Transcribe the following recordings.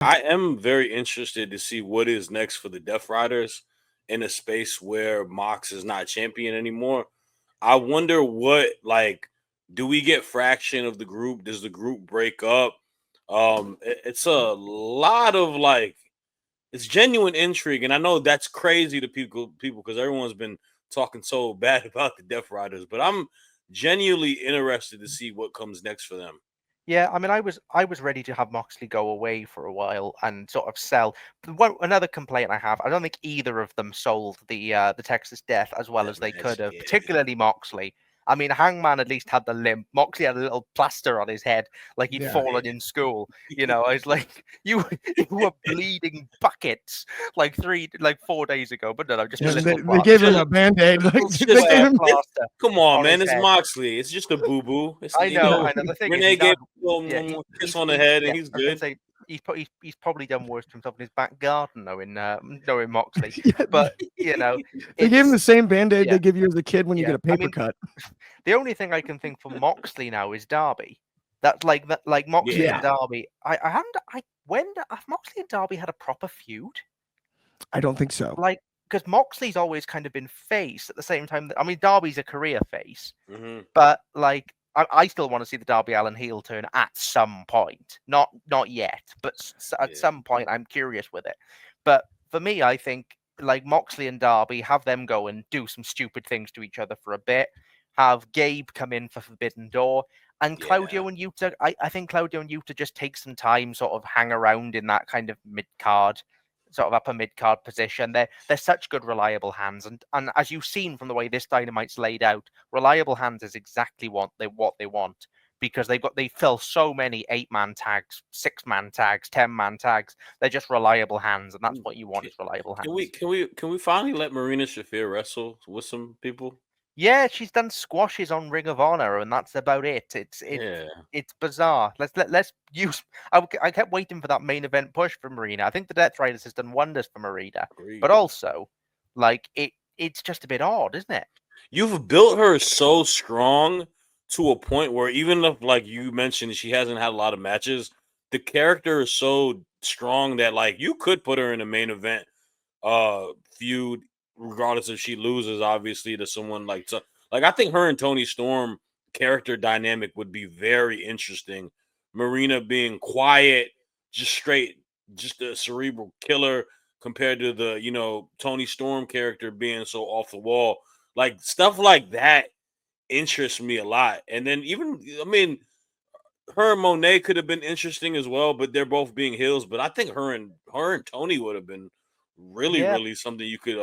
I am very interested to see what is next for the Death Riders in a space where Mox is not champion anymore. I wonder what do we get fraction of the group? Does the group break up? It's a lot of it's genuine intrigue, and I know that's crazy to people because everyone's been talking so bad about the Death Riders, but I'm genuinely interested to see what comes next for them. Yeah, I mean, I was ready to have Moxley go away for a while and sort of sell. Another complaint I have, I don't think either of them sold the Texas Death as well That as they match, could have, yeah. particularly Moxley. I mean, Hangman at least had the limp. Moxley had a little plaster on his head, like he'd Yeah. fallen in school. I was like, you were bleeding buckets like 4 days ago, but no, just a And little they gave him just a band-aid. Like, little they gave square him plaster Come on, on man. his It's head. Moxley. It's just a boo boo. It's I know, I know. The thing is, Renee he's gave had, him a yeah, little kiss on the head, and yeah. he's I was gonna good. say he's probably done worse to himself in his back garden, knowing Moxley. yeah, But they gave him the it's same band-aid yeah, they give you as a kid when you yeah. get a I paper mean, cut. the only thing I can think for Moxley now is Darby. That's like Moxley Yeah. and Darby. I haven't. Have Moxley and Darby had a proper feud? I don't think so. Like, because Moxley's always kind of been face at the same time. I mean, Darby's a career face. Hmm. But like, I still want to see the Darby Allin heel turn at some point. Not yet, but at Yeah. some point, I'm curious with it. But for me, I think like Moxley and Darby, have them go and do some stupid things to each other for a bit. Have Gabe come in for Forbidden Door, and Yeah. Claudio and Yuta. I think Claudio and Yuta just take some time, sort of hang around in that kind of mid card, sort of upper mid card position. They're such good reliable hands, and as you've seen from the way this Dynamite's laid out, reliable hands is exactly what they want because they fill so many 8-man tags, 6-man tags, 10-man tags. They're just reliable hands, and that's what you want Can, is reliable can hands. we can we can we finally let Marina Shafir wrestle with some people? Yeah, she's done squashes on Ring of Honor, and that's about it. Yeah. It's bizarre. Let's use. I kept waiting for that main event push for Marina. I think the Death Riders has done wonders for Marina, but Agreed. also, like it's just a bit odd, isn't it? You've built her so strong to a point where even if, like you mentioned, she hasn't had a lot of matches, the character is so strong that you could put her in a main event feud, regardless if she loses, obviously, to someone like I think her and Tony Storm character dynamic would be very interesting. Marina being quiet, just straight, just a cerebral killer compared to the Tony Storm character being so off the wall. Like stuff like that interests me a lot. And then even I mean, her and Monet could have been interesting as well, but they're both being heels. But I think her and Tony would have been really, Yeah, really something you could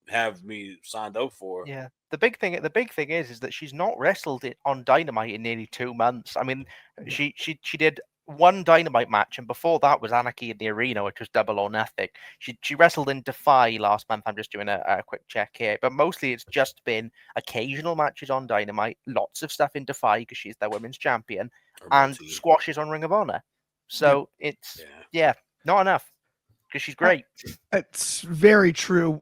have me signed up for. yeah. The big thing is that she's not wrestled it on Dynamite in nearly 2 months. I mean, she did one Dynamite match, and before that was Anarchy in the Arena, which was Double or Nothing. She wrestled in Defy last month. I'm just doing a quick check here, but mostly it's just been occasional matches on Dynamite, lots of stuff in Defy because she's their women's champion, Or and multi. squashes on Ring of Honor. Yep. So it's Yeah. yeah, not enough because she's I, great. it's very true.